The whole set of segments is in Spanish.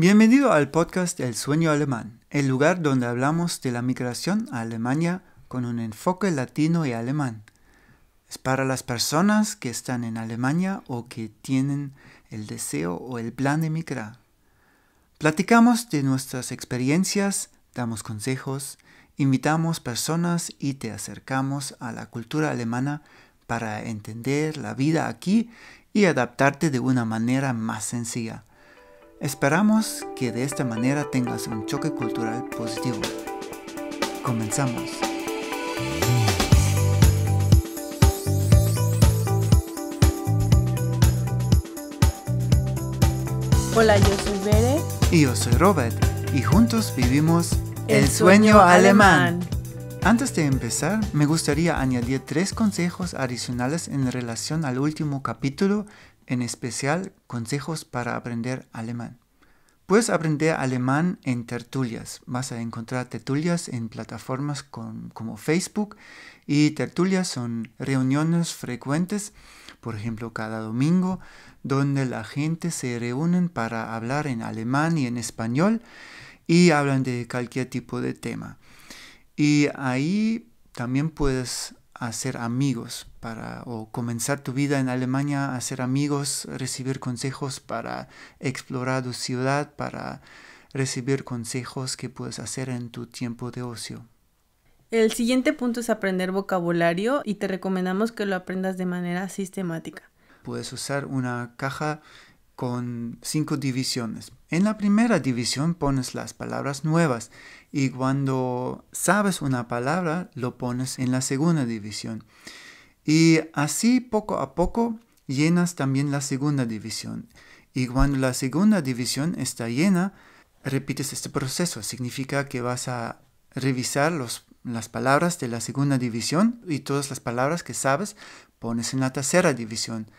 Bienvenido al podcast El Sueño Alemán, el lugar donde hablamos de la migración a Alemania con un enfoque latino y alemán. Es para las personas que están en Alemania o que tienen el deseo o el plan de migrar. Platicamos de nuestras experiencias, damos consejos, invitamos personas y te acercamos a la cultura alemana para entender la vida aquí y adaptarte de una manera más sencilla. Esperamos que de esta manera tengas un choque cultural positivo. Comenzamos. Hola, yo soy Bere. Y yo soy Robert, y juntos vivimos El Sueño Alemán. Antes de empezar, me gustaría añadir 3 consejos adicionales en relación al último capítulo, en especial consejos para aprender alemán. Puedes aprender alemán en tertulias. Vas a encontrar tertulias en plataformas como Facebook, y tertulias son reuniones frecuentes, por ejemplo cada domingo, donde la gente se reúne para hablar en alemán y en español y hablan de cualquier tipo de tema. Y ahí también puedes hacer amigos o comenzar tu vida en Alemania, hacer amigos, recibir consejos para explorar tu ciudad, para recibir consejos que puedes hacer en tu tiempo de ocio. El siguiente punto es aprender vocabulario y te recomendamos que lo aprendas de manera sistemática. Puedes usar una caja con 5 divisiones. En la primera división pones las palabras nuevas y cuando sabes una palabra lo pones en la segunda división. Y así poco a poco llenas también la segunda división. Y cuando la segunda división está llena, repites este proceso. Significa que vas a revisar las palabras de la segunda división y todas las palabras que sabes pones en la tercera división.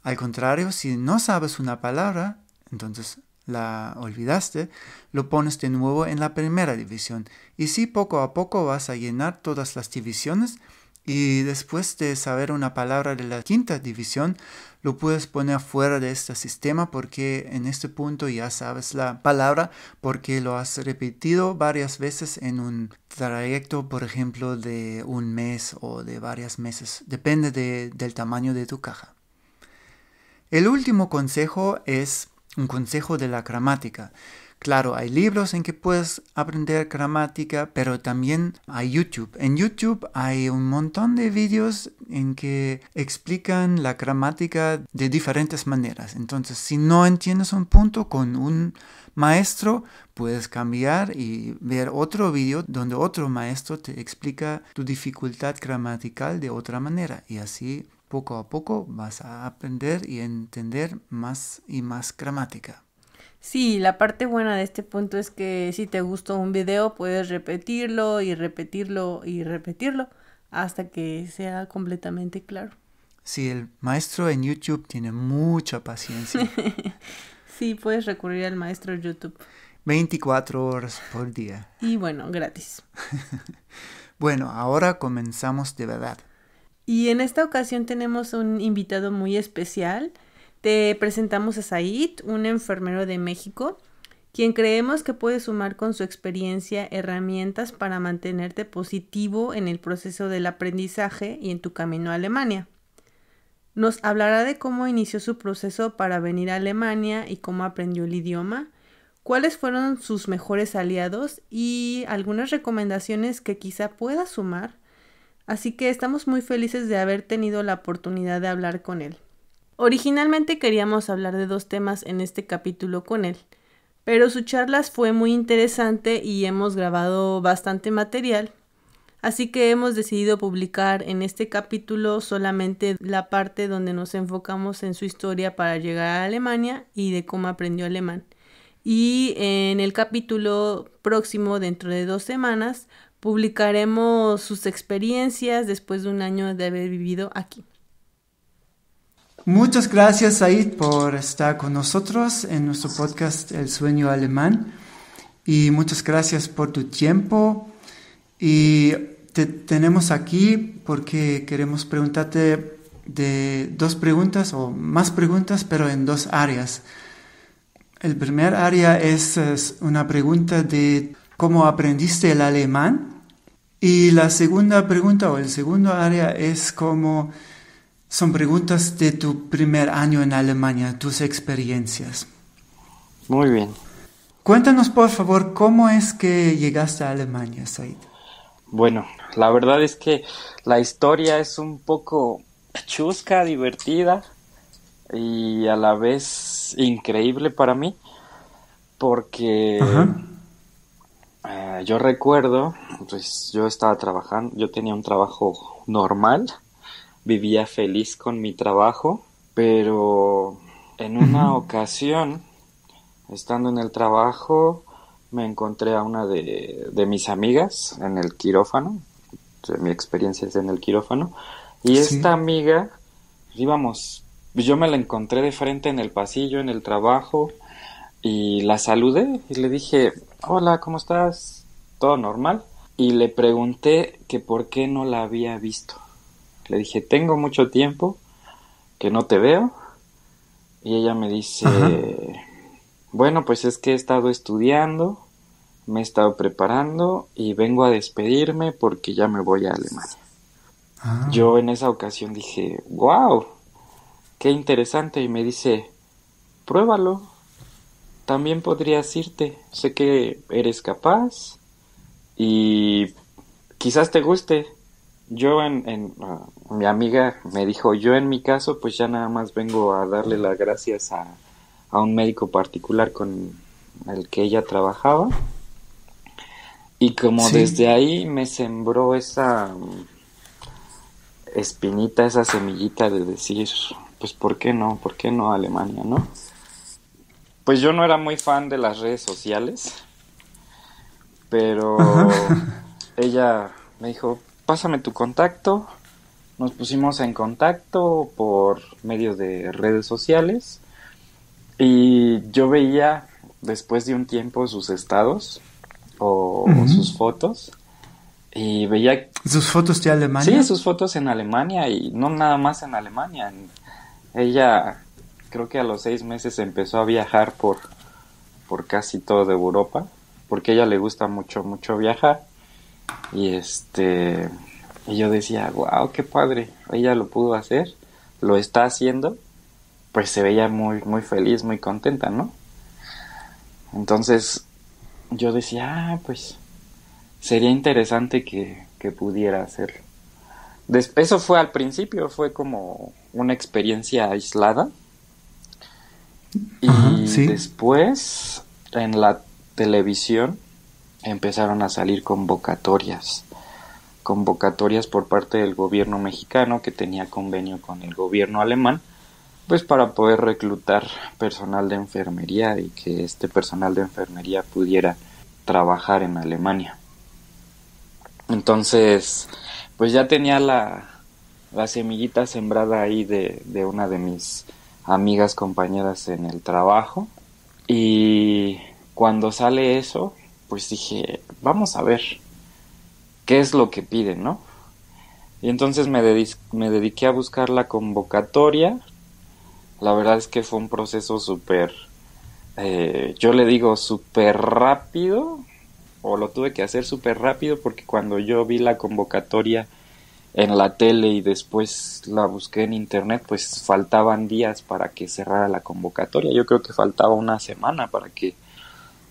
Al contrario, si no sabes una palabra, entonces la olvidaste, lo pones de nuevo en la primera división. Y sí, poco a poco vas a llenar todas las divisiones y después de saber una palabra de la quinta división, lo puedes poner fuera de este sistema porque en este punto ya sabes la palabra porque lo has repetido varias veces en un trayecto, por ejemplo, de un mes o de varios meses. Depende del tamaño de tu caja. El último consejo es un consejo de la gramática. Claro, hay libros en que puedes aprender gramática, pero también hay YouTube. En YouTube hay un montón de vídeos en que explican la gramática de diferentes maneras. Entonces, si no entiendes un punto con un maestro, puedes cambiar y ver otro vídeo donde otro maestro te explica tu dificultad gramatical de otra manera. Y así poco a poco vas a aprender y entender más y más gramática. Sí, la parte buena de este punto es que si te gustó un video puedes repetirlo y repetirlo y repetirlo hasta que sea completamente claro. Sí, el maestro en YouTube tiene mucha paciencia. Sí, puedes recurrir al maestro YouTube. 24 horas por día. Y bueno, gratis. Bueno, ahora comenzamos de verdad. Y en esta ocasión tenemos un invitado muy especial. Te presentamos a Said, un enfermero de México, quien creemos que puede sumar con su experiencia herramientas para mantenerte positivo en el proceso del aprendizaje y en tu camino a Alemania. Nos hablará de cómo inició su proceso para venir a Alemania y cómo aprendió el idioma, cuáles fueron sus mejores aliados y algunas recomendaciones que quizá pueda sumar. Así que estamos muy felices de haber tenido la oportunidad de hablar con él. Originalmente queríamos hablar de 2 temas en este capítulo con él, pero su charla fue muy interesante y hemos grabado bastante material, así que hemos decidido publicar en este capítulo solamente la parte donde nos enfocamos en su historia para llegar a Alemania y de cómo aprendió alemán. Y en el capítulo próximo, dentro de 2 semanas, publicaremos sus experiencias después de un año de haber vivido aquí. Muchas gracias, Said, por estar con nosotros en nuestro podcast El Sueño Alemán. Y muchas gracias por tu tiempo. Y te tenemos aquí porque queremos preguntarte de 2 preguntas o más preguntas, pero en 2 áreas. El primer área es una pregunta de cómo aprendiste el alemán. Y la segunda pregunta o el segundo área es cómo son preguntas de tu primer año en Alemania, tus experiencias. Muy bien. Cuéntanos, por favor, cómo es que llegaste a Alemania, Said. Bueno, la verdad es que la historia es un poco chusca, divertida y a la vez increíble para mí, porque yo recuerdo, pues yo estaba trabajando, yo tenía un trabajo normal, vivía feliz con mi trabajo, pero en una ocasión, estando en el trabajo, me encontré a una de mis amigas en el quirófano. Mi experiencia es en el quirófano. Y Sí. esta amiga, íbamos, yo me la encontré de frente en el pasillo, en el trabajo, y la saludé y le dije, hola, ¿cómo estás? ¿Todo normal? Y le pregunté que por qué no la había visto. Le dije, tengo mucho tiempo que no te veo. Y ella me dice, bueno, pues es que he estado estudiando, me he estado preparando y vengo a despedirme porque ya me voy a Alemania. Yo en esa ocasión dije, wow, qué interesante. Y me dice, pruébalo, también podrías irte. Sé que eres capaz y quizás te guste. Mi amiga me dijo, yo en mi caso pues ya nada más vengo a darle las gracias a un médico particular con el que ella trabajaba. Y como Sí. desde ahí me sembró esa espinita, esa semillita de decir, pues ¿por qué no? ¿Por qué no Alemania, no? Pues yo no era muy fan de las redes sociales, pero ella me dijo, pásame tu contacto. Nos pusimos en contacto por medio de redes sociales y yo veía después de un tiempo sus estados o sus fotos y veía... ¿Sus fotos de Alemania? Sí, sus fotos en Alemania y no nada más en Alemania. Ella creo que a los 6 meses empezó a viajar por casi toda Europa porque a ella le gusta mucho viajar y y yo decía, wow, qué padre, ella lo pudo hacer, lo está haciendo, pues se veía muy feliz, muy contenta, ¿no? Entonces yo decía, pues sería interesante que pudiera hacerlo. Eso fue al principio, fue como una experiencia aislada. Y Sí. después en la televisión empezaron a salir convocatorias por parte del gobierno mexicano que tenía convenio con el gobierno alemán, pues para poder reclutar personal de enfermería y que este personal de enfermería pudiera trabajar en Alemania. Entonces, pues ya tenía la semillita sembrada ahí de una de mis amigas compañeras en el trabajo y cuando sale eso, pues dije, vamos a ver qué es lo que piden, ¿no? Y entonces me dediqué a buscar la convocatoria. La verdad es que fue un proceso súper, yo le digo súper rápido, o lo tuve que hacer súper rápido porque cuando yo vi la convocatoria en la tele y después la busqué en internet, pues faltaban días para que cerrara la convocatoria. Yo creo que faltaba una semana para que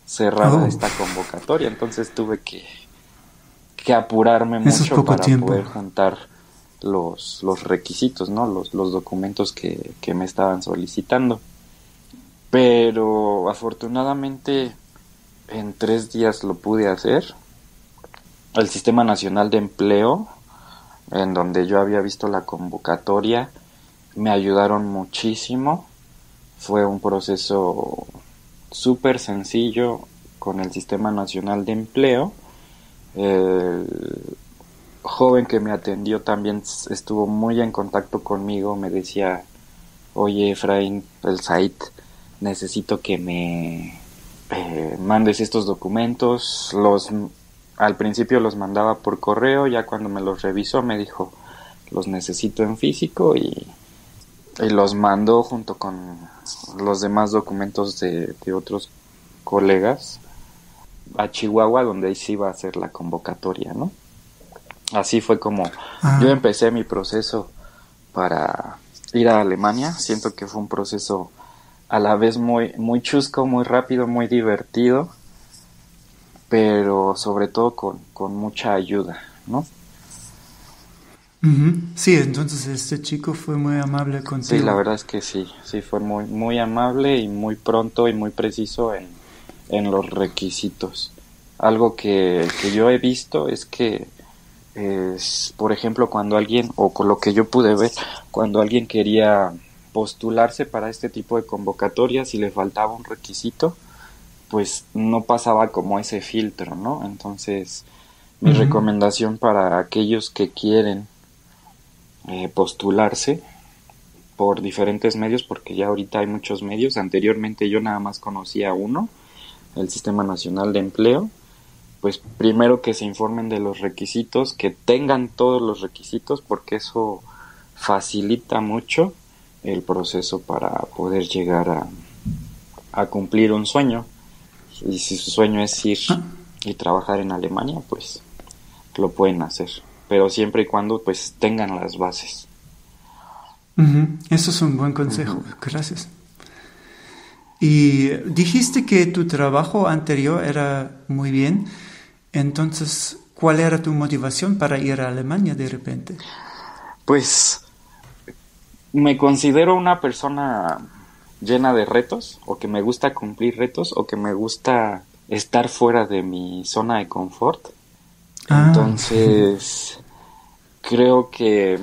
cerrara esta convocatoria, entonces tuve que apurarme mucho para poder juntar los requisitos, ¿no? Los documentos que me estaban solicitando. Pero afortunadamente en 3 días lo pude hacer. El Sistema Nacional de Empleo, en donde yo había visto la convocatoria, me ayudaron muchísimo. Fue un proceso súper sencillo con el Sistema Nacional de Empleo. El joven que me atendió también estuvo muy en contacto conmigo, me decía, oye Efraín, el Said, necesito que me mandes estos documentos. Al principio los mandaba por correo, ya cuando me los revisó me dijo, los necesito en físico y y los mandó junto con los demás documentos de otros colegas a Chihuahua, donde ahí se iba a hacer la convocatoria, ¿no? Así fue como yo empecé mi proceso para ir a Alemania. Siento que fue un proceso a la vez muy chusco, muy rápido, muy divertido, pero sobre todo con mucha ayuda, ¿no? Sí, entonces este chico fue muy amable contigo. Sí, la verdad es que sí fue muy amable y muy pronto y muy preciso en los requisitos. Algo que yo he visto es que, por ejemplo, cuando alguien, o con lo que yo pude ver, cuando alguien quería postularse para este tipo de convocatorias y le faltaba un requisito, pues no pasaba como ese filtro, ¿no? Entonces, mi recomendación para aquellos que quieren postularse por diferentes medios, porque ya ahorita hay muchos medios. Anteriormente yo nada más conocía uno, el Sistema Nacional de Empleo. Pues primero que se informen de los requisitos, que tengan todos los requisitos, porque eso facilita mucho el proceso para poder llegar a cumplir un sueño. Y si su sueño es ir y trabajar en Alemania, pues lo pueden hacer, pero siempre y cuando pues tengan las bases. Eso es un buen consejo, gracias. Y dijiste que tu trabajo anterior era muy bien, entonces, ¿cuál era tu motivación para ir a Alemania de repente? Pues me considero una persona llena de retos, o que me gusta cumplir retos, o que me gusta estar fuera de mi zona de confort. Entonces, creo que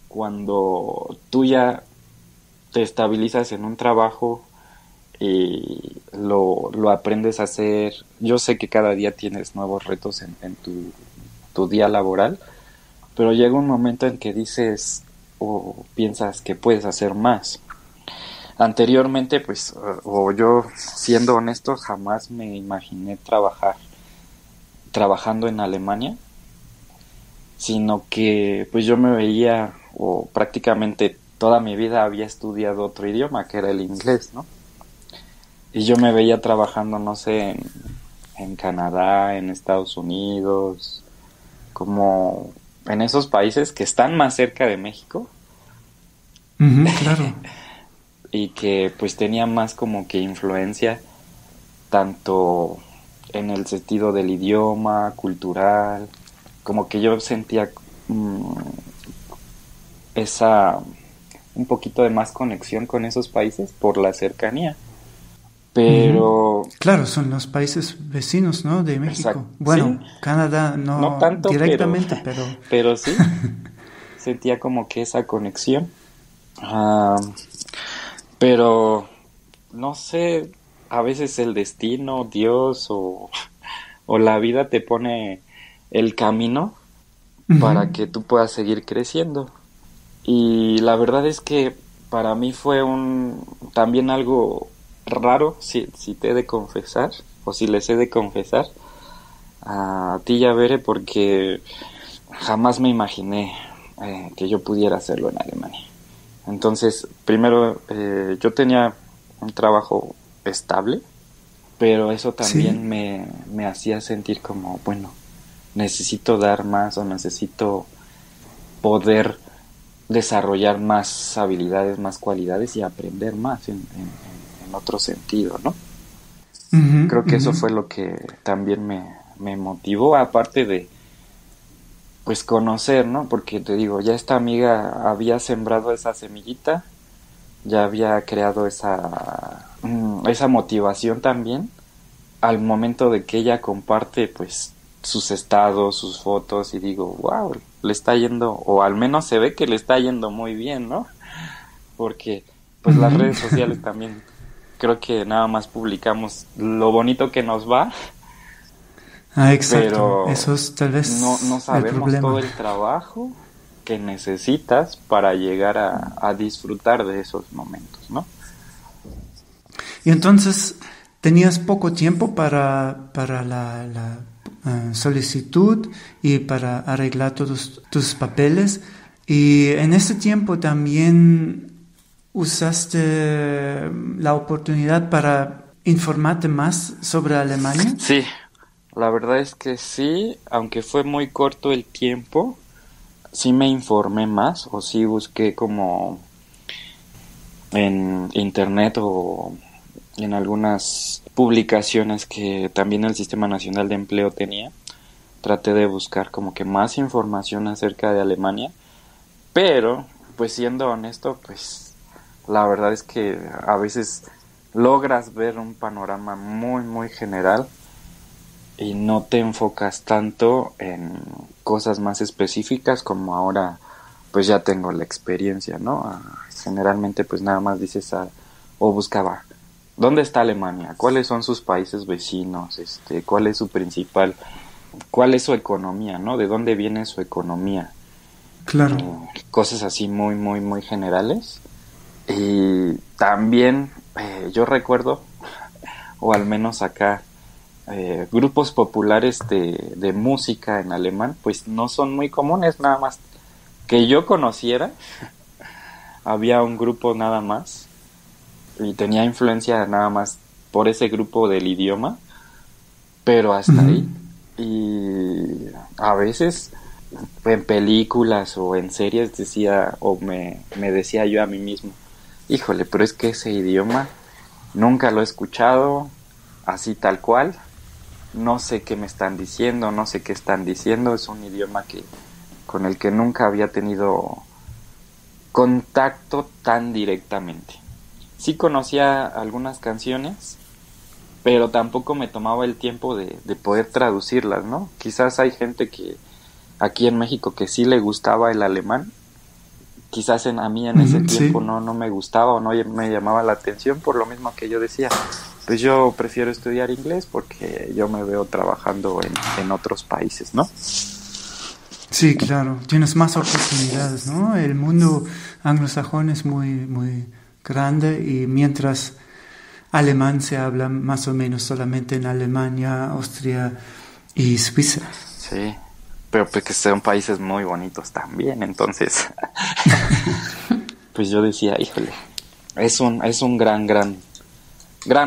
cuando tú ya te estabilizas en un trabajo y lo aprendes a hacer, yo sé que cada día tienes nuevos retos en tu día laboral, pero llega un momento en que dices o piensas que puedes hacer más. Anteriormente, pues, o yo siendo honesto, jamás me imaginé trabajando en Alemania, sino que pues yo me veía, o prácticamente toda mi vida había estudiado otro idioma, que era el inglés, ¿no? Y yo me veía trabajando, no sé, en Canadá, en Estados Unidos, como en esos países que están más cerca de México. Claro. Y que pues tenía más como que influencia tanto en el sentido del idioma, cultural, como que yo sentía un poquito de más conexión con esos países por la cercanía. Pero claro, son los países vecinos, ¿no? De México. Exacto. Bueno, Sí. Canadá no tanto, directamente, pero sí, sentía como que esa conexión. Pero no sé, a veces el destino, Dios o la vida te pone el camino para que tú puedas seguir creciendo. Y la verdad es que para mí fue también algo raro, si te he de confesar, o si les he de confesar a ti y a Bere, porque jamás me imaginé que yo pudiera hacerlo en Alemania. Entonces, primero, yo tenía un trabajo estable, pero eso también me hacía sentir como, bueno, necesito dar más, o necesito poder desarrollar más habilidades, más cualidades y aprender más en otro sentido, ¿no? Creo que eso fue lo que también me motivó, aparte de pues conocer, ¿no? Porque te digo, ya esta amiga había sembrado esa semillita, ya había creado esa motivación también al momento de que ella comparte pues sus estados, sus fotos, y digo, wow, le está yendo, o al menos se ve que le está yendo muy bien, ¿no? Porque pues las redes sociales también, creo que nada más publicamos lo bonito que nos va. Exacto. Pero eso es tal vez no sabemos el todo el trabajo que necesitas para llegar a disfrutar de esos momentos, ¿no? Y entonces tenías poco tiempo para la solicitud y para arreglar todos tus papeles, y en ese tiempo también ¿Usaste la oportunidad para informarte más sobre Alemania? Sí, la verdad es que sí, aunque fue muy corto el tiempo, sí me informé más o sí busqué como en internet o en algunas publicaciones que también el Sistema Nacional de Empleo tenía. Traté de buscar como que más información acerca de Alemania, pero pues siendo honesto, pues la verdad es que a veces logras ver un panorama muy muy general y no te enfocas tanto en cosas más específicas como ahora pues ya tengo la experiencia, ¿no? Generalmente pues nada más dices o buscaba, ¿dónde está Alemania? ¿Cuáles son sus países vecinos? ¿Cuál es su principal, cuál es su economía, ¿no? ¿De dónde viene su economía? Claro. Cosas así muy, muy, muy generales. Y también yo recuerdo, o al menos acá, grupos populares de música en alemán, pues no son muy comunes, nada más que yo conociera. Había un grupo nada más y tenía influencia nada más por ese grupo del idioma, pero hasta ahí. Y a veces en películas o en series decía o me decía yo a mí mismo, híjole, pero es que ese idioma nunca lo he escuchado así tal cual, no sé qué me están diciendo, no sé qué están diciendo, es un idioma con el que nunca había tenido contacto tan directamente. Sí conocía algunas canciones, pero tampoco me tomaba el tiempo de poder traducirlas, ¿no? Quizás hay gente que aquí en México que sí le gustaba el alemán, quizás a mí en ese tiempo Sí. no me gustaba o no me llamaba la atención, por lo mismo que yo decía, pues yo prefiero estudiar inglés porque yo me veo trabajando en otros países, ¿no? Sí, claro, tienes más oportunidades, ¿no? El mundo anglosajón es muy, muy grande y mientras alemán se habla más o menos solamente en Alemania, Austria y Suiza. Sí, pero pues que son países muy bonitos también, entonces pues yo decía, híjole, es un gran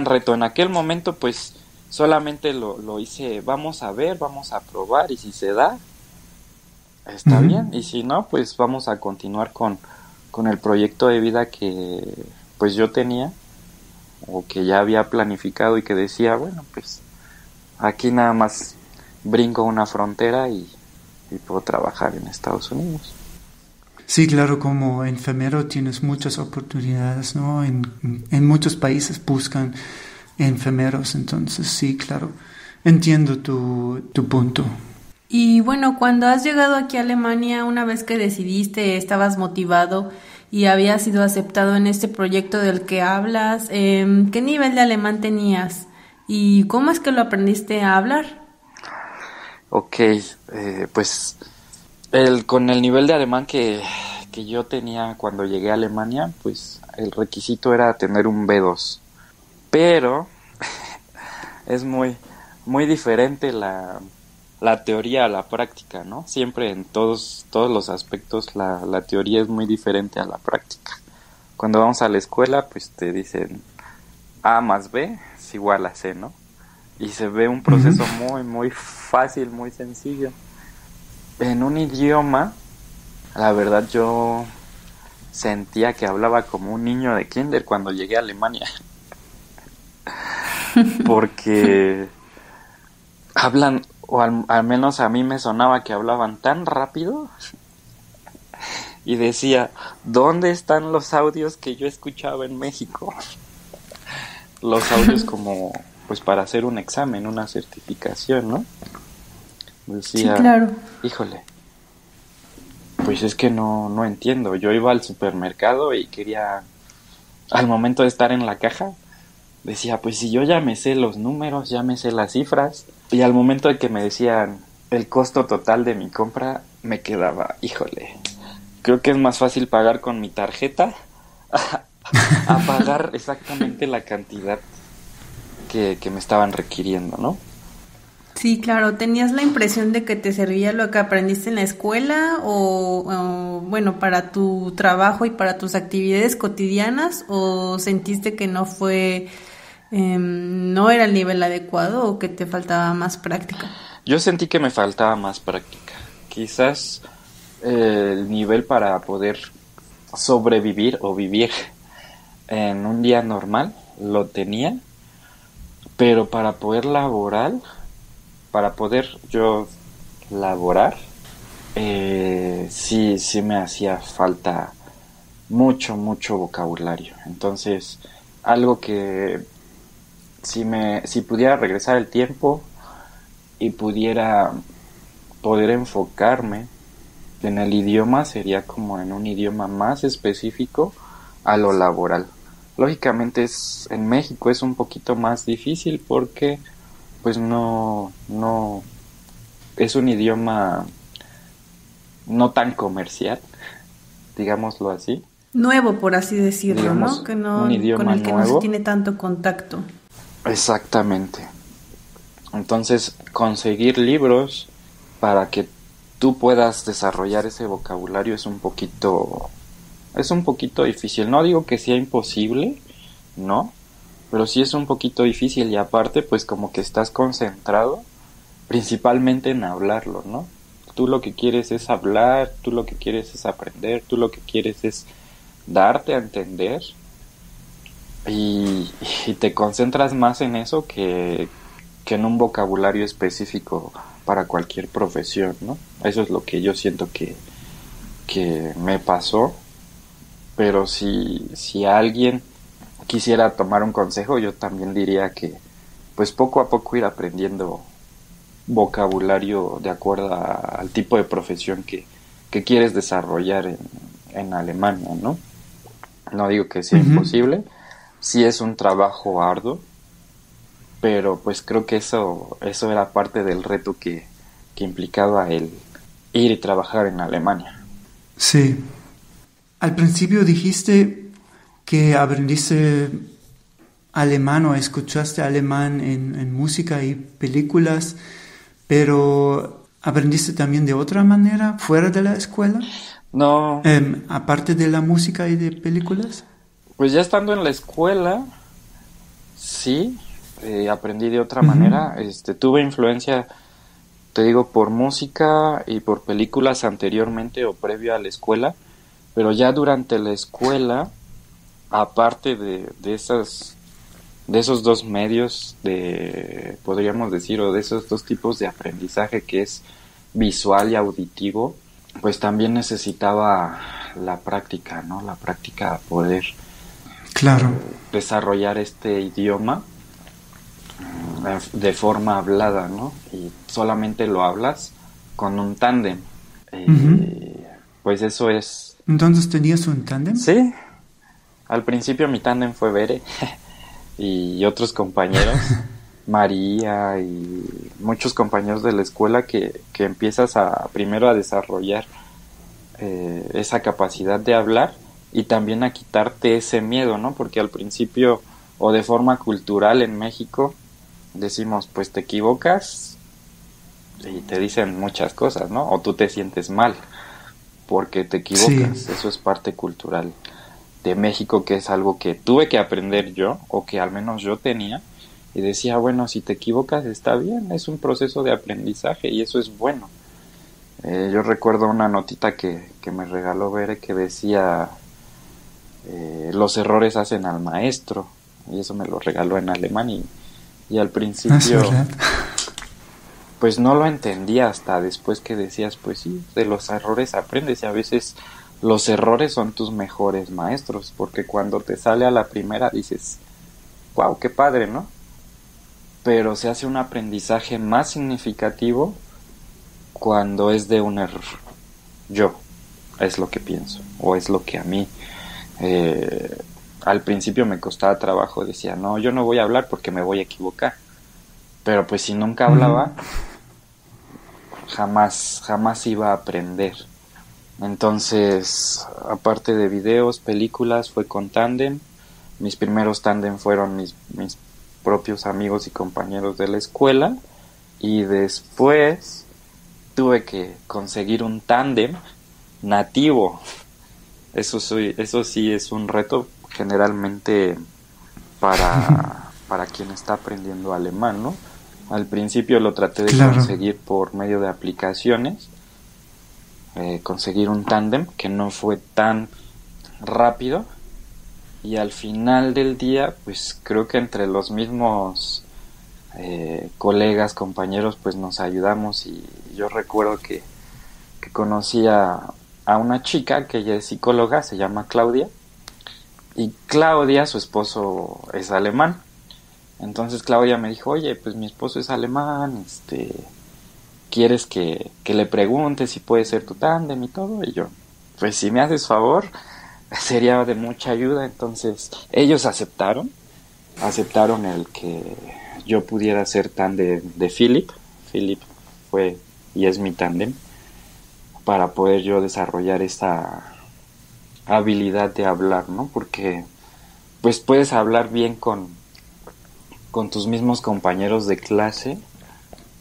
reto. En aquel momento pues solamente lo hice, vamos a ver, vamos a probar y si se da, está bien, y si no, pues vamos a continuar con el proyecto de vida que pues yo tenía o que ya había planificado y que decía, bueno, pues aquí nada más brinco una frontera y puedo trabajar en Estados Unidos. Sí, claro, como enfermero tienes muchas oportunidades, ¿no? En muchos países buscan enfermeros, entonces sí, claro, entiendo tu punto. Y bueno, cuando has llegado aquí a Alemania, una vez que decidiste, estabas motivado y habías sido aceptado en este proyecto del que hablas, ¿qué nivel de alemán tenías? ¿Y cómo es que lo aprendiste a hablar? Ok, pues con el nivel de alemán que yo tenía cuando llegué a Alemania, pues el requisito era tener un B2. Pero es muy, muy diferente la teoría a la práctica, ¿no? Siempre en todos los aspectos la teoría es muy diferente a la práctica. Cuando vamos a la escuela, pues te dicen A más B es igual a C, ¿no? Y se ve un proceso muy, muy fácil, muy sencillo. En un idioma, la verdad yo sentía que hablaba como un niño de kinder cuando llegué a Alemania. Porque hablan, o al menos a mí me sonaba que hablaban tan rápido. Y decía, ¿dónde están los audios que yo escuchaba en México? Los audios como, pues para hacer un examen, una certificación, ¿no? Decía, Sí, claro. híjole, pues es que no entiendo. Yo iba al supermercado y quería, al momento de estar en la caja, decía, pues si yo ya me sé los números, ya me sé las cifras. Y al momento de que me decían el costo total de mi compra, me quedaba, híjole, creo que es más fácil pagar con mi tarjeta a pagar exactamente la cantidad que me estaban requiriendo, ¿no? Sí, claro. ¿Tenías la impresión de que te servía lo que aprendiste en la escuela bueno, para tu trabajo y para tus actividades cotidianas o sentiste que no era el nivel adecuado o que te faltaba más práctica? Yo sentí que me faltaba más práctica. Quizás el nivel para poder sobrevivir o vivir en un día normal lo tenía, pero para poder yo laborar, sí me hacía falta mucho vocabulario. Entonces, algo que si pudiera regresar el tiempo y pudiera poder enfocarme en el idioma, sería como en un idioma más específico a lo laboral. Lógicamente en México es un poquito más difícil porque pues no es un idioma no tan comercial, digámoslo así. Nuevo, por así decirlo, Digamos, ¿no? Que no, un idioma con el que no nuevo. se tiene tanto contacto. Exactamente. Entonces, conseguir libros para que tú puedas desarrollar ese vocabulario es un poquito difícil. No digo que sea imposible, no, pero sí es un poquito difícil y aparte pues como que estás concentrado principalmente en hablarlo, ¿no? Tú lo que quieres es hablar, tú lo que quieres es aprender, tú lo que quieres es darte a entender y, y te concentras más en eso que en un vocabulario específico para cualquier profesión, ¿no? Eso es lo que yo siento que me pasó, pero si alguien quisiera tomar un consejo, yo también diría que pues poco a poco ir aprendiendo vocabulario de acuerdo al tipo de profesión que quieres desarrollar en Alemania, ¿no? No digo que sea imposible, sí es un trabajo arduo, pero pues creo que eso era parte del reto que implicaba el ir y trabajar en Alemania. Sí. Al principio dijiste que aprendiste alemán o escuchaste alemán en música y películas, pero ¿aprendiste también de otra manera fuera de la escuela? No, Aparte de la música y de películas. pues ya estando en la escuela, sí, aprendí de otra manera. Tuve influencia, te digo, por música y por películas anteriormente o previo a la escuela, pero ya durante la escuela, aparte de esos dos medios podríamos decir, o de esos dos tipos de aprendizaje que es visual y auditivo, pues también necesitaba la práctica, ¿no? La práctica, poder Claro. desarrollar este idioma de forma hablada, ¿no? Y solamente lo hablas con un tándem. Pues eso es... Entonces, ¿tenías un tándem? Sí. Al principio mi tándem fue Bere y otros compañeros, María y muchos compañeros de la escuela que empiezas primero a desarrollar esa capacidad de hablar y también a quitarte ese miedo, ¿no? Porque al principio o de forma cultural en México decimos, pues te equivocas y te dicen muchas cosas, ¿no? O tú te sientes mal porque te equivocas. Sí. Eso es parte cultural de México, que es algo que tuve que aprender yo, o que al menos yo tenía, y decía, bueno, si te equivocas está bien, es un proceso de aprendizaje y eso es bueno. Yo recuerdo una notita que me regaló Bere que decía, los errores hacen al maestro, y eso me lo regaló en alemán y al principio pues no lo entendía hasta después que decías, pues sí, de los errores aprendes y a veces los errores son tus mejores maestros, porque cuando te sale a la primera dices, wow, qué padre, ¿no? Pero se hace un aprendizaje más significativo cuando es de un error. Yo, es lo que pienso, o es lo que a mí al principio me costaba trabajo, decía, no, yo no voy a hablar porque me voy a equivocar, pero pues si nunca hablaba, jamás iba a aprender. Entonces, aparte de videos, películas, fue con tándem. Mis primeros tándem fueron mis propios amigos y compañeros de la escuela. y después tuve que conseguir un tándem nativo. Eso sí es un reto generalmente para quien está aprendiendo alemán, ¿no? Al principio lo traté de conseguir por medio de aplicaciones, conseguir un tándem que no fue tan rápido, y al final del día pues creo que entre los mismos colegas, compañeros, pues nos ayudamos, y yo recuerdo que conocí a una chica que ella es psicóloga, se llama Claudia, y Claudia, su esposo es alemán. Entonces Claudia me dijo, oye, pues mi esposo es alemán, ¿quieres que le pregunte si puede ser tu tándem y todo? Y yo, pues si me haces favor, sería de mucha ayuda. Entonces ellos aceptaron el que yo pudiera ser tándem de Philip. Philip fue y es mi tándem, para poder yo desarrollar esta habilidad de hablar, ¿no? Porque pues puedes hablar bien con tus mismos compañeros de clase,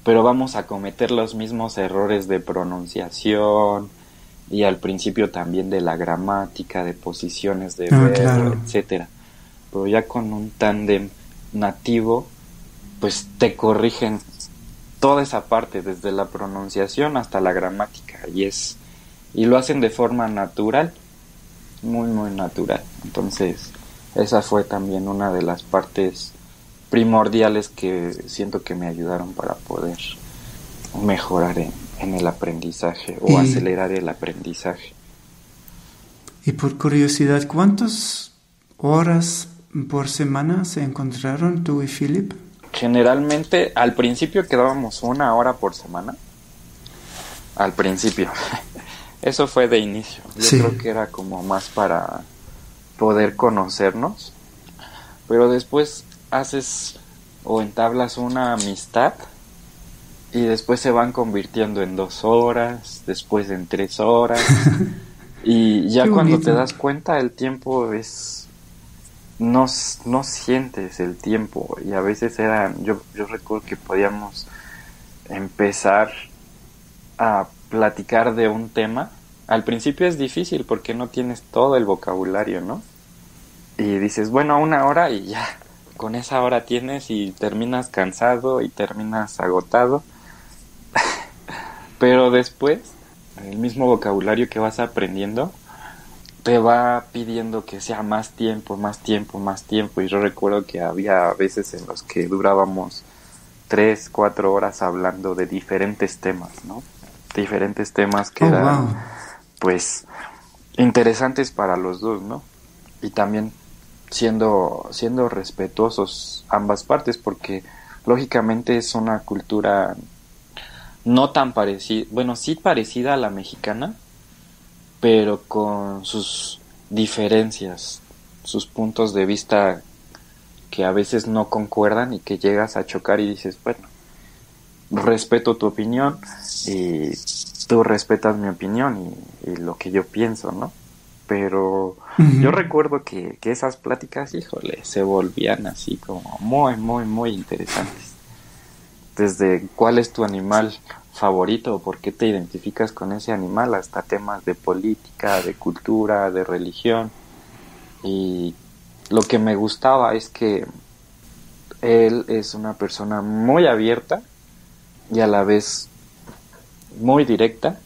pero vamos a cometer los mismos errores de pronunciación y al principio también de la gramática, de posiciones de verbo, etcétera. Pero ya con un tándem nativo, pues te corrigen toda esa parte, desde la pronunciación hasta la gramática, y lo hacen de forma natural, muy muy natural. Entonces esa fue también una de las partes primordiales que siento que me ayudaron para poder mejorar en el aprendizaje o acelerar el aprendizaje. Y por curiosidad, ¿cuántas horas por semana se encontraron tú y Philip? Generalmente al principio quedábamos 1 hora por semana. Al principio. Eso fue de inicio. Yo creo que era como más para poder conocernos. Pero después haces o entablas una amistad y después se van convirtiendo en 2 horas, después en 3 horas. Y ya cuando te das cuenta, el tiempo es... No sientes el tiempo, y a veces yo recuerdo que podíamos empezar a platicar de un tema. Al principio es difícil porque no tienes todo el vocabulario, ¿no? Y dices, bueno, 1 hora y ya, con esa hora tienes, y terminas cansado y terminas agotado. Pero después, el mismo vocabulario que vas aprendiendo te va pidiendo que sea más tiempo, y yo recuerdo que había veces en los que durábamos 3-4 horas hablando de diferentes temas, ¿no? Diferentes temas que eran pues interesantes para los dos, ¿no? Y también siendo respetuosos ambas partes, porque lógicamente es una cultura no tan parecida, bueno, sí parecida a la mexicana, pero con sus diferencias, sus puntos de vista que a veces no concuerdan y que llegas a chocar y dices, bueno, respeto tu opinión y tú respetas mi opinión y lo que yo pienso, ¿no? Pero yo recuerdo que esas pláticas, híjole, se volvían así como muy, muy, muy interesantes. Desde cuál es tu animal favorito, por qué te identificas con ese animal, hasta temas de política, de cultura, de religión. Y lo que me gustaba es que él es una persona muy abierta y a la vez muy directa,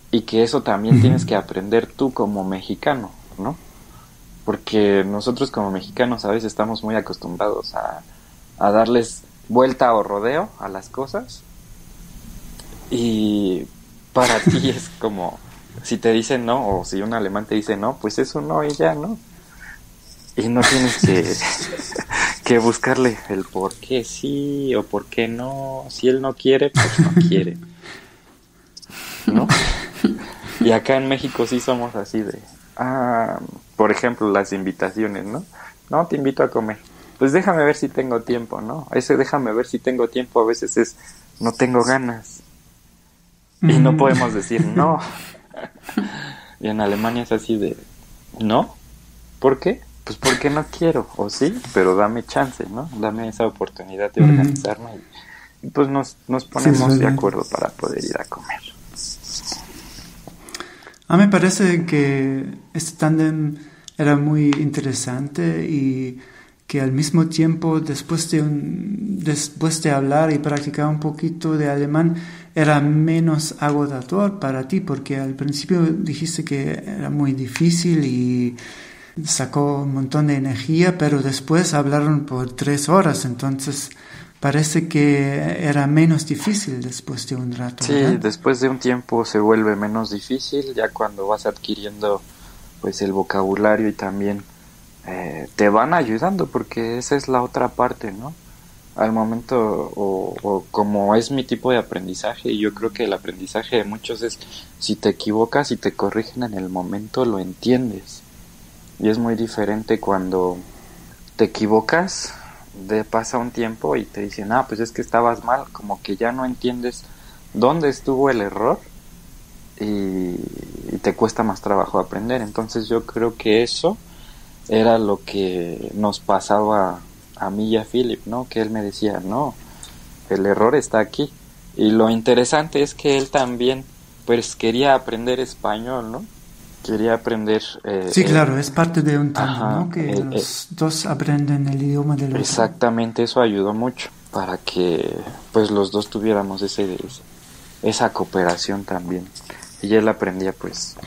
y que eso también tienes que aprender tú como mexicano, ¿no? Porque nosotros como mexicanos a veces estamos muy acostumbrados a darles vuelta o rodeo a las cosas, y para ti es como si te dicen no, o si un alemán te dice no, pues es un no y ya, ¿no? Y no tienes que buscarle el por qué sí o por qué no. Si él no quiere, pues no quiere, ¿no? Y acá en México sí somos así de por ejemplo, las invitaciones, ¿no? No, te invito a comer. Pues déjame ver si tengo tiempo, ¿no? Ese déjame ver si tengo tiempo a veces es no tengo ganas. Y no podemos decir no. Y en Alemania es así de ¿no? ¿Por qué? Pues porque no quiero, o sí, pero dame chance, ¿no? Dame esa oportunidad de organizarme y pues nos Sí, ponemos es de verdad. acuerdo para poder ir a comer. A mí me parece que este tándem era muy interesante y que al mismo tiempo, después de hablar y practicar un poquito de alemán, era menos agotador para ti, porque al principio dijiste que era muy difícil y sacó un montón de energía, pero después hablaron por 3 horas, entonces parece que era menos difícil después de un rato, Sí, ¿verdad? después de un tiempo se vuelve menos difícil, ya cuando vas adquiriendo pues el vocabulario y también te van ayudando, porque esa es la otra parte, ¿no? Al momento, o como es mi tipo de aprendizaje, y yo creo que el aprendizaje de muchos es, si te equivocas y te corrigen en el momento, lo entiendes. Y es muy diferente cuando te equivocas, pasa un tiempo y te dicen, pues es que estabas mal, como que ya no entiendes dónde estuvo el error y te cuesta más trabajo aprender. Entonces yo creo que eso era lo que nos pasaba a mí y a Philip, ¿no? Que él me decía, no, el error está aquí. Y lo interesante es que él también, pues, quería aprender español, ¿no? Quería aprender... Sí, claro, es parte de un tándem, ajá, ¿no? Que los dos aprenden el idioma del otro. exactamente, eso ayudó mucho para que, pues, los dos tuviéramos esa cooperación también. Y él aprendía, pues,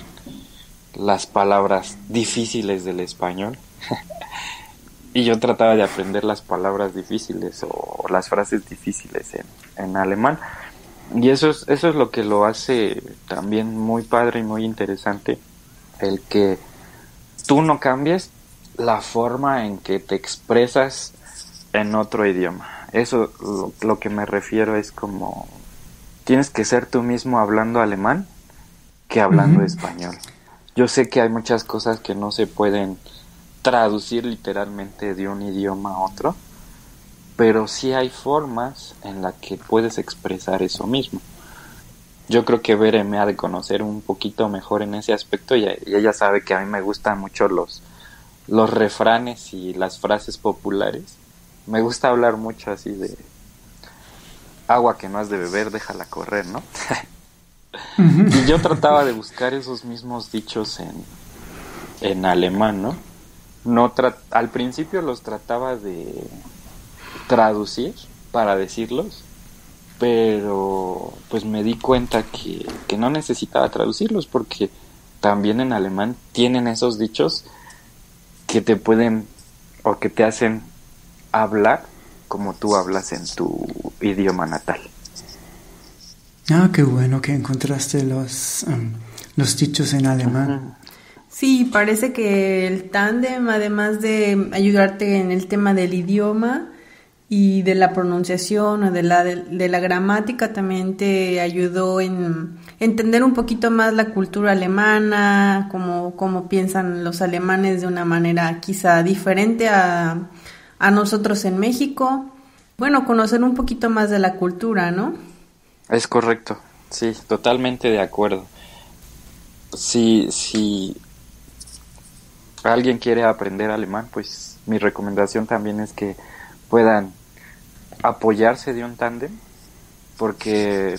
las palabras difíciles del español. Y yo trataba de aprender las palabras difíciles o las frases difíciles en alemán. Y eso es lo que lo hace también muy padre y muy interesante. El que tú no cambies la forma en que te expresas en otro idioma. Eso lo que me refiero es como tienes que ser tú mismo hablando alemán que hablando español. Yo sé que hay muchas cosas que no se pueden traducir literalmente de un idioma a otro, pero sí hay formas en las que puedes expresar eso mismo. Yo creo que Bere me ha de conocer un poquito mejor en ese aspecto y ella sabe que a mí me gustan mucho los refranes y las frases populares. Me gusta hablar mucho así de agua que no has de beber, déjala correr, ¿no? Y yo trataba de buscar esos mismos dichos en alemán, ¿no? Al principio los trataba de traducir para decirlos, pero pues me di cuenta que no necesitaba traducirlos porque también en alemán tienen esos dichos que te pueden o que te hacen hablar como tú hablas en tu idioma natal. Qué bueno que encontraste los dichos en alemán. Sí, parece que el tándem, además de ayudarte en el tema del idioma y de la pronunciación o de la gramática, también te ayudó en entender un poquito más la cultura alemana, cómo piensan los alemanes de una manera quizá diferente a nosotros en México. Bueno, conocer un poquito más de la cultura, ¿no? Es correcto, sí, totalmente de acuerdo. Si alguien quiere aprender alemán, pues mi recomendación también es que puedan apoyarse de un tándem, porque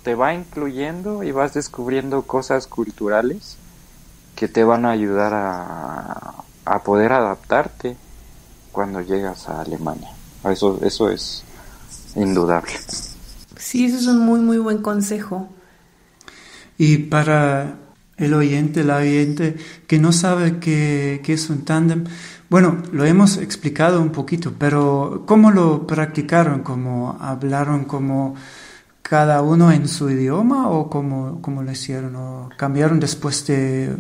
te va incluyendo y vas descubriendo cosas culturales que te van a ayudar a poder adaptarte cuando llegas a Alemania. Eso es indudable. Sí, eso es un muy, muy buen consejo. Y para el oyente, la oyente que no sabe qué es un tándem, bueno, lo hemos explicado un poquito, pero ¿cómo lo practicaron? ¿Cómo hablaron como cada uno en su idioma o cómo lo hicieron? ¿O cambiaron después de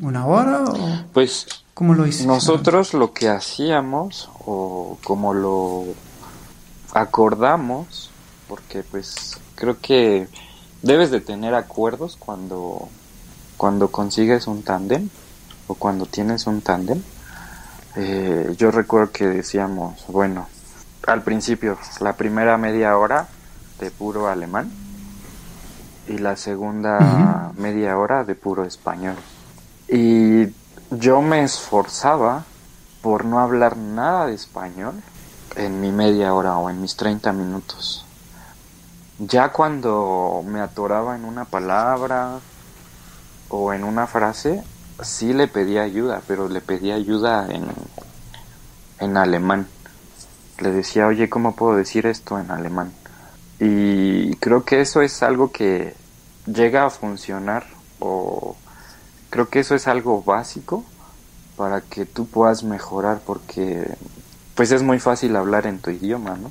una hora? ¿O pues cómo lo hicieron? Nosotros lo que hacíamos o como lo acordamos, porque pues creo que debes de tener acuerdos cuando consigues un tándem o cuando tienes un tándem. Yo recuerdo que decíamos, bueno, al principio la primera media hora de puro alemán y la segunda media hora de puro español. Y yo me esforzaba por no hablar nada de español en mi media hora o en mis 30 minutos. Ya cuando me atoraba en una palabra o en una frase, sí le pedía ayuda, pero le pedía ayuda en alemán. Le decía, oye, ¿cómo puedo decir esto en alemán? Y creo que eso es algo que llega a funcionar, o creo que eso es algo básico para que tú puedas mejorar, porque pues es muy fácil hablar en tu idioma, ¿no?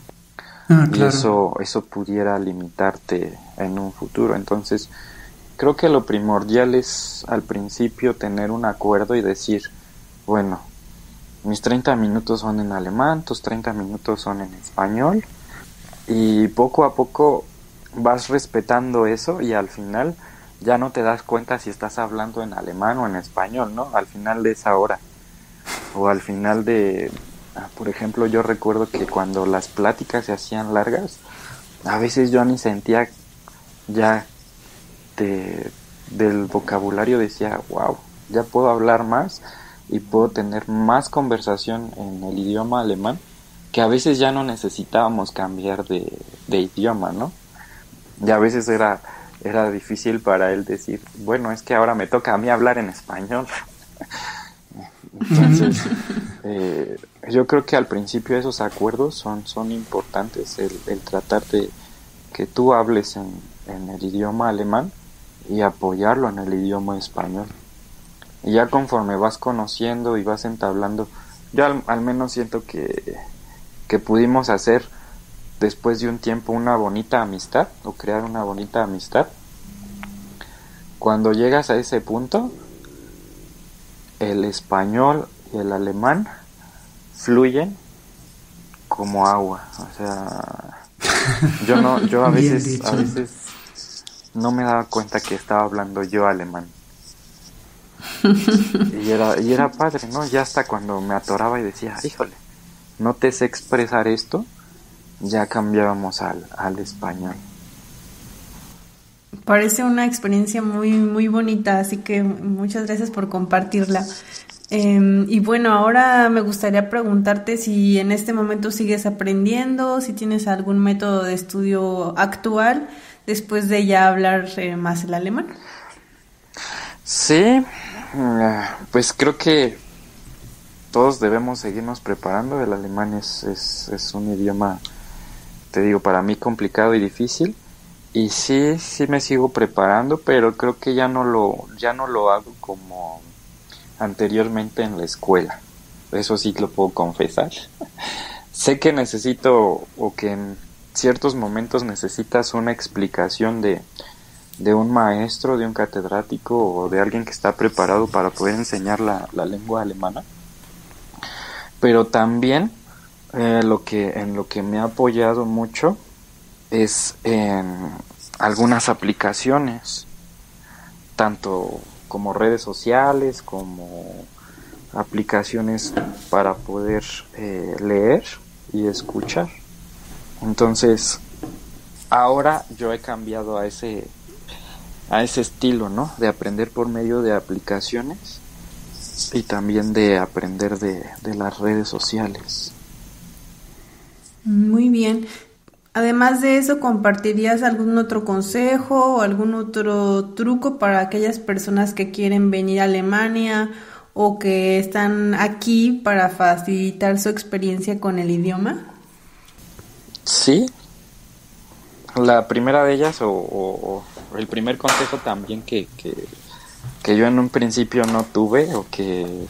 Y Claro. eso pudiera limitarte en un futuro. Entonces, creo que lo primordial es al principio tener un acuerdo y decir, bueno, mis 30 minutos son en alemán, tus 30 minutos son en español, y poco a poco vas respetando eso y al final ya no te das cuenta si estás hablando en alemán o en español, ¿no? Al final de esa hora o al final de, por ejemplo, yo recuerdo que cuando las pláticas se hacían largas, a veces yo ni sentía ya del vocabulario, decía, wow, ya puedo hablar más y puedo tener más conversación en el idioma alemán, que a veces ya no necesitábamos cambiar de idioma, ¿no? Y a veces era difícil para él decir, bueno, es que ahora me toca a mí hablar en español. Entonces, yo creo que al principio esos acuerdos son importantes, el tratar de que tú hables en el idioma alemán y apoyarlo en el idioma español. Y ya conforme vas conociendo y vas entablando, yo al menos siento que pudimos hacer después de un tiempo una bonita amistad o crear una bonita amistad. Cuando llegas a ese punto, el español y el alemán fluyen como agua. O sea, yo a Bien veces dicho. no me daba cuenta que estaba hablando yo alemán. Y era padre, ¿no? Ya hasta cuando me atoraba y decía, híjole, no te sé expresar esto, ya cambiábamos al español. Parece una experiencia muy bonita, así que muchas gracias por compartirla. Y bueno, ahora me gustaría preguntarte si en este momento sigues aprendiendo, si tienes algún método de estudio actual después de ya hablar más el alemán. Sí, pues creo que todos debemos seguirnos preparando. El alemán es un idioma, te digo, para mí complicado y difícil. Y sí me sigo preparando, pero creo que ya no lo hago como anteriormente en la escuela. Eso sí lo puedo confesar. Sé que necesito, o que en ciertos momentos necesitas una explicación de un maestro, de un catedrático o de alguien que está preparado para poder enseñar la lengua alemana. Pero también en lo que me ha apoyado mucho es en algunas aplicaciones, tanto como redes sociales, como aplicaciones para poder leer y escuchar. Entonces, ahora yo he cambiado a ese estilo, ¿no? De aprender por medio de aplicaciones y también de aprender de las redes sociales. Muy bien. Además de eso, ¿compartirías algún otro consejo o algún otro truco para aquellas personas que quieren venir a Alemania o que están aquí para facilitar su experiencia con el idioma? Sí, la primera de ellas o el primer consejo también que yo en un principio no tuve o que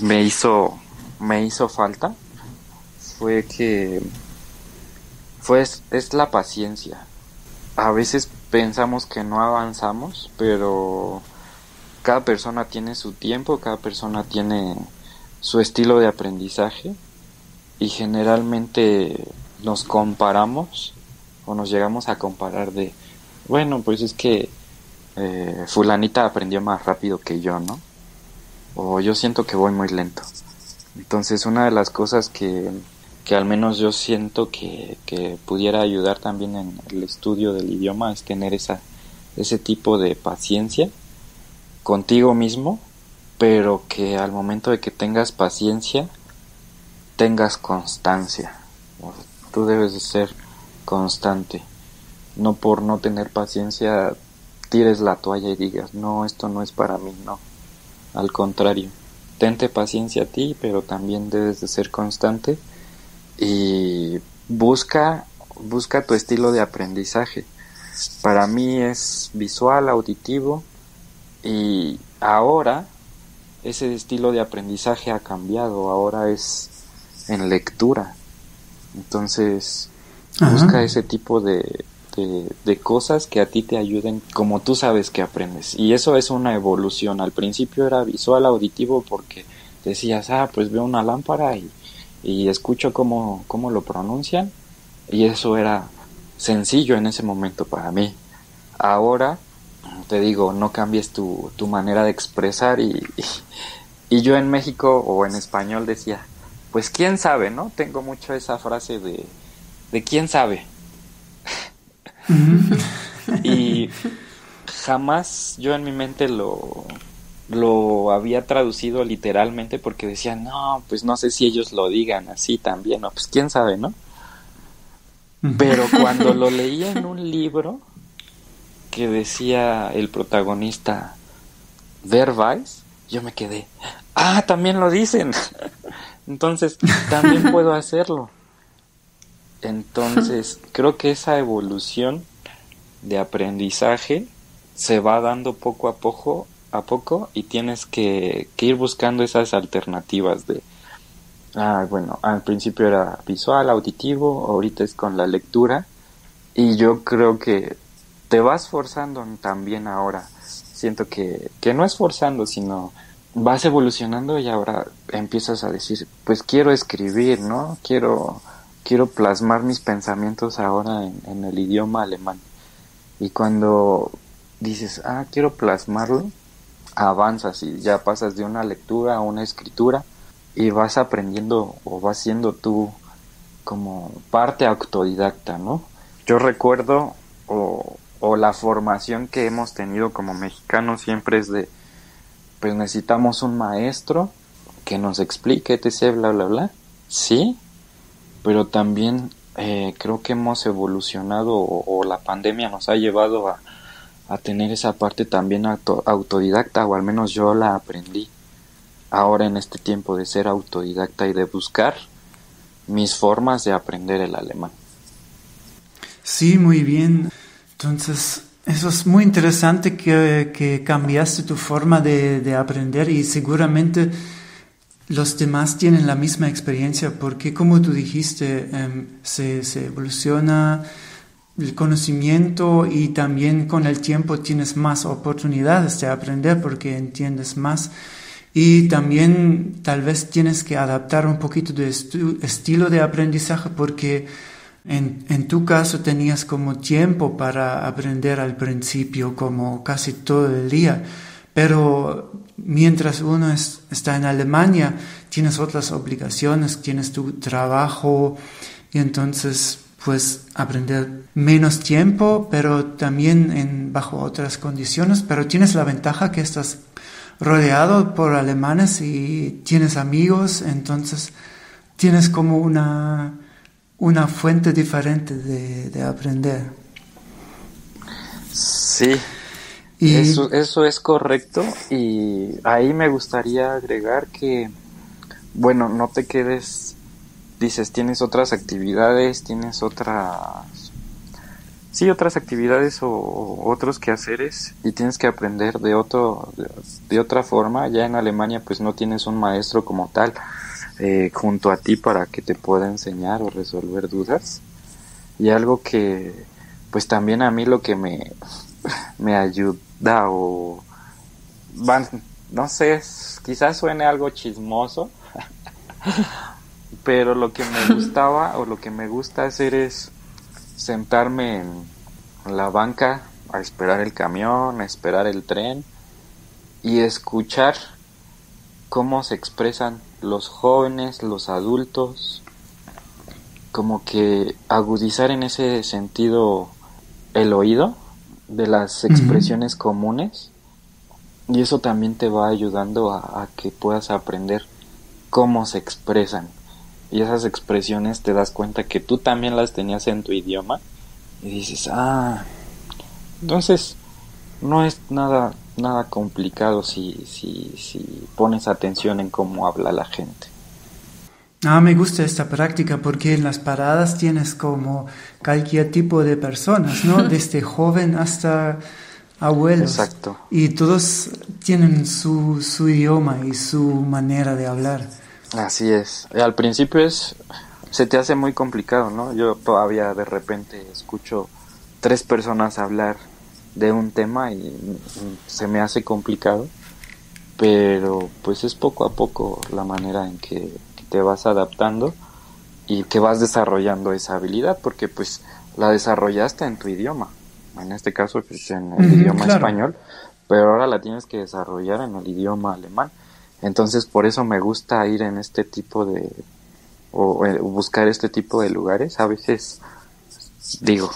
me hizo falta es la paciencia. A veces pensamos que no avanzamos, pero cada persona tiene su tiempo, cada persona tiene su estilo de aprendizaje y generalmente nos comparamos o nos llegamos a comparar de, bueno, pues es que fulanita aprendió más rápido que yo, ¿no? O yo siento que voy muy lento. Entonces una de las cosas que al menos yo siento que pudiera ayudar también en el estudio del idioma es tener ese tipo de paciencia contigo mismo, pero que al momento de que tengas paciencia tengas constancia. O sea, tú debes de ser constante. No por no tener paciencia tires la toalla y digas, no, esto no es para mí, no. Al contrario, tente paciencia a ti, pero también debes de ser constante y busca tu estilo de aprendizaje. Para mí es visual, auditivo, y ahora ese estilo de aprendizaje ha cambiado, ahora es en lectura. Entonces, busca ese tipo de cosas que a ti te ayuden como tú sabes que aprendes. Y eso es una evolución. Al principio era visual, auditivo, porque decías, pues veo una lámpara y escucho cómo lo pronuncian, y eso era sencillo en ese momento para mí. Ahora, te digo, no cambies tu manera de expresar y yo en México o en español decía, pues quién sabe, ¿no? Tengo mucho esa frase de quién sabe. Y jamás yo en mi mente lo había traducido literalmente, porque decía, no, pues no sé si ellos lo digan así también, no, pues quién sabe, ¿no? Pero cuando lo leí en un libro que decía el protagonista verbais, yo me quedé, también lo dicen. Entonces también puedo hacerlo. Entonces creo que esa evolución de aprendizaje se va dando poco a poco, y tienes que ir buscando esas alternativas de bueno, al principio era visual, auditivo, ahorita es con la lectura, y yo creo que te vas forzando también ahora. Siento que no es forzando, sino vas evolucionando, y ahora empiezas a decir, pues quiero escribir, ¿no? Quiero plasmar mis pensamientos ahora en el idioma alemán. Y cuando dices, quiero plasmarlo, avanzas y ya pasas de una lectura a una escritura, y vas aprendiendo o vas siendo tú como parte autodidacta, ¿no? Yo recuerdo, o la formación que hemos tenido como mexicanos siempre es de, pues necesitamos un maestro que nos explique, etc., bla, bla, bla. Sí, pero también creo que hemos evolucionado, o la pandemia nos ha llevado a tener esa parte también autodidacta, o al menos yo la aprendí ahora en este tiempo, de ser autodidacta y de buscar mis formas de aprender el alemán. Sí, muy bien. Entonces, eso es muy interesante que cambiaste tu forma de aprender, y seguramente los demás tienen la misma experiencia, porque como tú dijiste, se evoluciona el conocimiento, y también con el tiempo tienes más oportunidades de aprender porque entiendes más. Y también tal vez tienes que adaptar un poquito de estilo de aprendizaje, porque en tu caso tenías como tiempo para aprender al principio, como casi todo el día. Pero mientras uno está en Alemania, tienes otras obligaciones, tienes tu trabajo, y entonces pues aprender menos tiempo, pero también bajo otras condiciones. Pero tienes la ventaja que estás rodeado por alemanes y tienes amigos, entonces tienes como una fuente diferente de aprender. Sí, eso es correcto, y ahí me gustaría agregar que, bueno, no te quedes, dices, tienes otras actividades, otras actividades o otros quehaceres, y tienes que aprender de otra forma. Ya en Alemania pues no tienes un maestro como tal junto a ti para que te pueda enseñar o resolver dudas. Y algo que pues también a mí lo que me ayuda, no sé, quizás suene algo chismoso, pero lo que me gustaba o lo que me gusta hacer es sentarme en la banca a esperar el camión, a esperar el tren, y escuchar cómo se expresan los jóvenes, los adultos, como que agudizar en ese sentido el oído de las expresiones comunes, y eso también te va ayudando a que puedas aprender cómo se expresan. y esas expresiones te das cuenta que tú también las tenías en tu idioma y dices, entonces no es nada complicado si pones atención en cómo habla la gente. Me gusta esta práctica porque en las paradas tienes como cualquier tipo de personas, ¿no? Desde joven hasta abuelos. Exacto. Y todos tienen su idioma y su manera de hablar. Así es. Al principio se te hace muy complicado, ¿no? Yo todavía de repente escucho 3 personas hablar de un tema y se me hace complicado, pero pues es poco a poco la manera en que te vas adaptando y que vas desarrollando esa habilidad, porque pues la desarrollaste en tu idioma, en este caso pues, en el idioma español, pero ahora la tienes que desarrollar en el idioma alemán. Entonces por eso me gusta ir en este tipo de o buscar este tipo de lugares. A veces digo,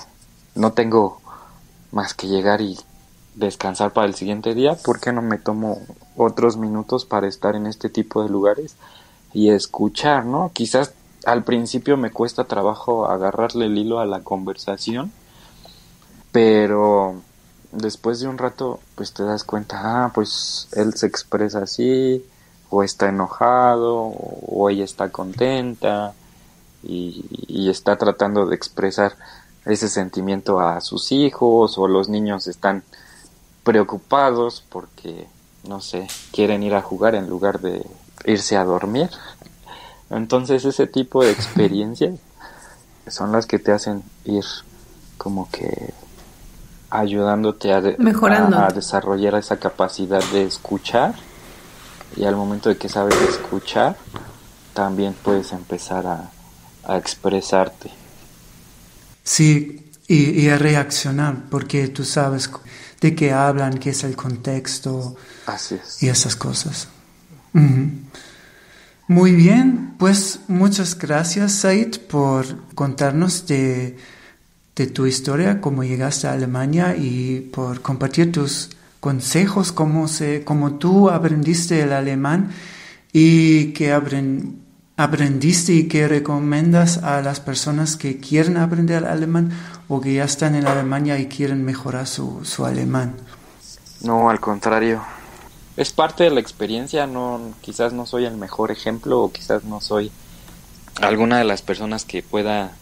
no tengo más que llegar y descansar para el siguiente día, ¿por qué no me tomo otros minutos para estar en este tipo de lugares y escuchar, ¿no? Quizás al principio me cuesta trabajo agarrarle el hilo a la conversación, pero después de un rato pues te das cuenta, pues él se expresa así, o está enojado, o ella está contenta y está tratando de expresar ese sentimiento a sus hijos, o los niños están preocupados porque, no sé, quieren ir a jugar en lugar de irse a dormir. Entonces ese tipo de experiencias son las que te hacen ir como que ayudándote a desarrollar esa capacidad de escuchar, y al momento de que sabes escuchar también puedes empezar a expresarte. Sí, y a reaccionar, porque tú sabes de qué hablan, qué es el contexto. Así es. Y esas cosas. Uh-huh. Muy bien, pues muchas gracias, Said, por contarnos de tu historia, cómo llegaste a Alemania, y por compartir tus consejos, cómo tú aprendiste el alemán y que aprendiste y que recomiendas a las personas que quieren aprender alemán o que ya están en Alemania y quieren mejorar su alemán. No, al contrario. Es parte de la experiencia. Quizás no soy el mejor ejemplo, o quizás no soy alguna de las personas que pueda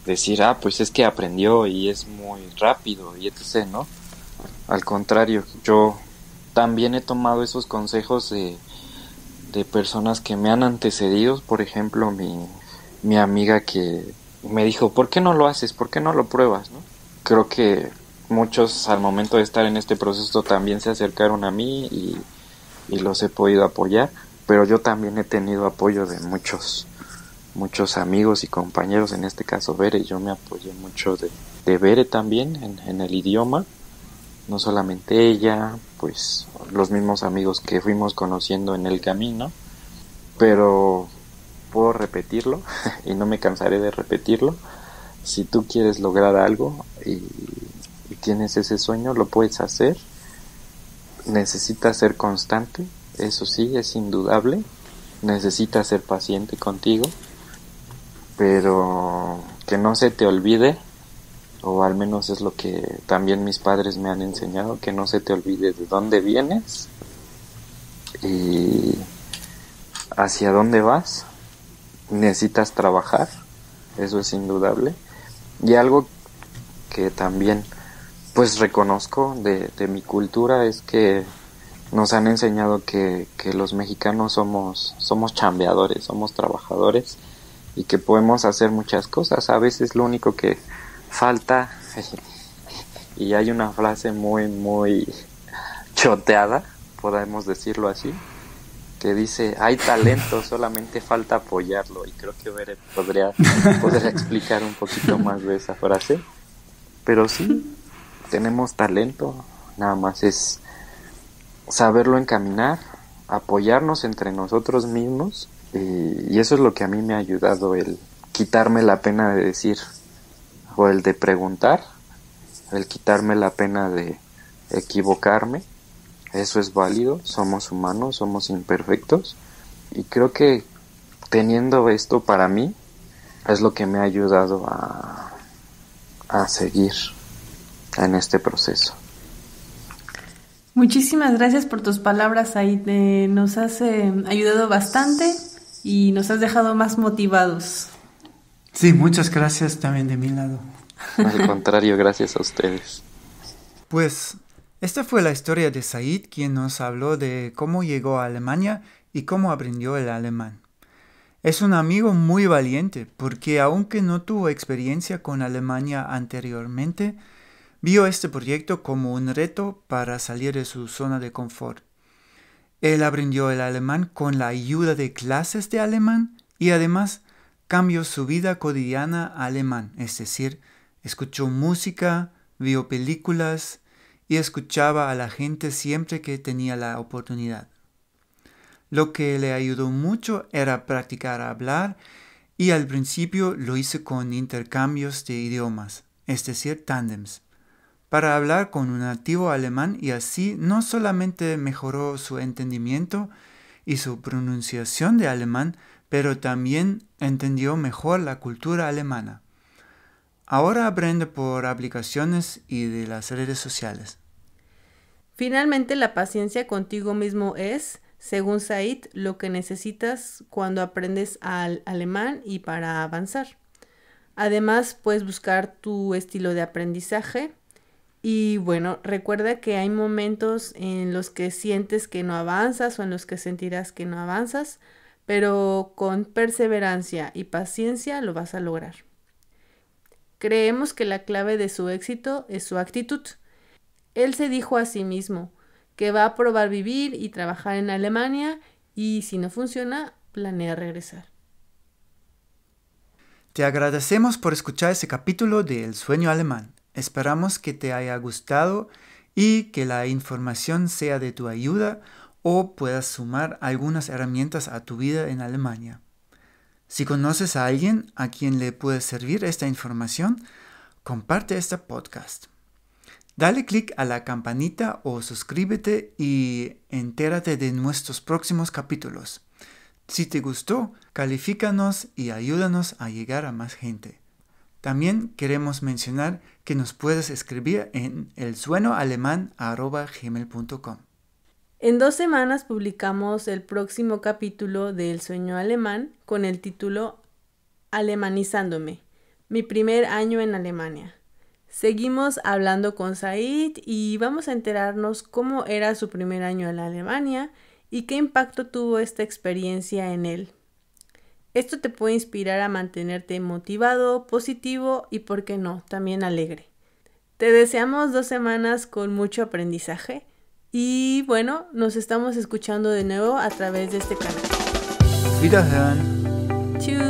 decir, pues es que aprendió y es muy rápido y etc., ¿no? Al contrario, yo también he tomado esos consejos de personas que me han antecedido. Por ejemplo, mi amiga que me dijo, ¿por qué no lo haces? ¿Por qué no lo pruebas? ¿No? Creo que muchos al momento de estar en este proceso también se acercaron a mí y los he podido apoyar, pero yo también he tenido apoyo de muchos amigos y compañeros, en este caso Bere. Yo me apoyé mucho de Bere también en el idioma, no solamente ella, pues los mismos amigos que fuimos conociendo en el camino, pero puedo repetirlo y no me cansaré de repetirlo. Si tú quieres lograr algo y tienes ese sueño, lo puedes hacer. Necesitas ser constante, eso sí, es indudable. Necesitas ser paciente contigo, pero que no se te olvide, o al menos es lo que también mis padres me han enseñado, que no se te olvide de dónde vienes y hacia dónde vas. Necesitas trabajar, eso es indudable. Y algo que también pues reconozco de mi cultura es que nos han enseñado que los mexicanos somos chambeadores, somos trabajadores, y que podemos hacer muchas cosas. A veces lo único que falta, y hay una frase muy choteada, podemos decirlo así, que dice, hay talento, solamente falta apoyarlo. Y creo que Bere podría explicar un poquito más de esa frase. Pero sí, tenemos talento, nada más es saberlo encaminar, apoyarnos entre nosotros mismos, y eso es lo que a mí me ha ayudado, el quitarme la pena de decir, o el de preguntar, el quitarme la pena de equivocarme. Eso es válido, somos humanos, somos imperfectos, y creo que teniendo esto para mí, es lo que me ha ayudado a seguir en este proceso. Muchísimas gracias por tus palabras, Said. Nos has ayudado bastante y nos has dejado más motivados. Sí, muchas gracias también de mi lado. Al contrario, gracias a ustedes. Pues esta fue la historia de Said, quien nos habló de cómo llegó a Alemania y cómo aprendió el alemán. Es un amigo muy valiente porque aunque no tuvo experiencia con Alemania anteriormente, vio este proyecto como un reto para salir de su zona de confort. Él aprendió el alemán con la ayuda de clases de alemán y además cambió su vida cotidiana a alemán, es decir, escuchó música, vio películas y escuchaba a la gente siempre que tenía la oportunidad. Lo que le ayudó mucho era practicar hablar y al principio lo hizo con intercambios de idiomas, es decir, tándems, para hablar con un nativo alemán y así no solamente mejoró su entendimiento y su pronunciación de alemán, pero también entendió mejor la cultura alemana. Ahora aprende por aplicaciones y de las redes sociales. Finalmente, la paciencia contigo mismo es, según Said, lo que necesitas cuando aprendes al alemán y para avanzar. Además, puedes buscar tu estilo de aprendizaje. Y bueno, recuerda que hay momentos en los que sientes que no avanzas o en los que sentirás que no avanzas, pero con perseverancia y paciencia lo vas a lograr. Creemos que la clave de su éxito es su actitud. Él se dijo a sí mismo que va a probar vivir y trabajar en Alemania y si no funciona, planea regresar. Te agradecemos por escuchar este capítulo de El Sueño Alemán. Esperamos que te haya gustado y que la información sea de tu ayuda o puedas sumar algunas herramientas a tu vida en Alemania. Si conoces a alguien a quien le puede servir esta información, comparte este podcast. Dale clic a la campanita o suscríbete y entérate de nuestros próximos capítulos. Si te gustó, califícanos y ayúdanos a llegar a más gente. También queremos mencionar que nos puedes escribir en elsuenoalemán@gmail.com. En 2 semanas publicamos el próximo capítulo de El Sueño Alemán con el título Alemanizándome, mi primer año en Alemania. Seguimos hablando con Said y vamos a enterarnos cómo era su primer año en Alemania y qué impacto tuvo esta experiencia en él. Esto te puede inspirar a mantenerte motivado, positivo y, por qué no, también alegre. Te deseamos 2 semanas con mucho aprendizaje y bueno, nos estamos escuchando de nuevo a través de este canal. Wiederhören. Tschüss.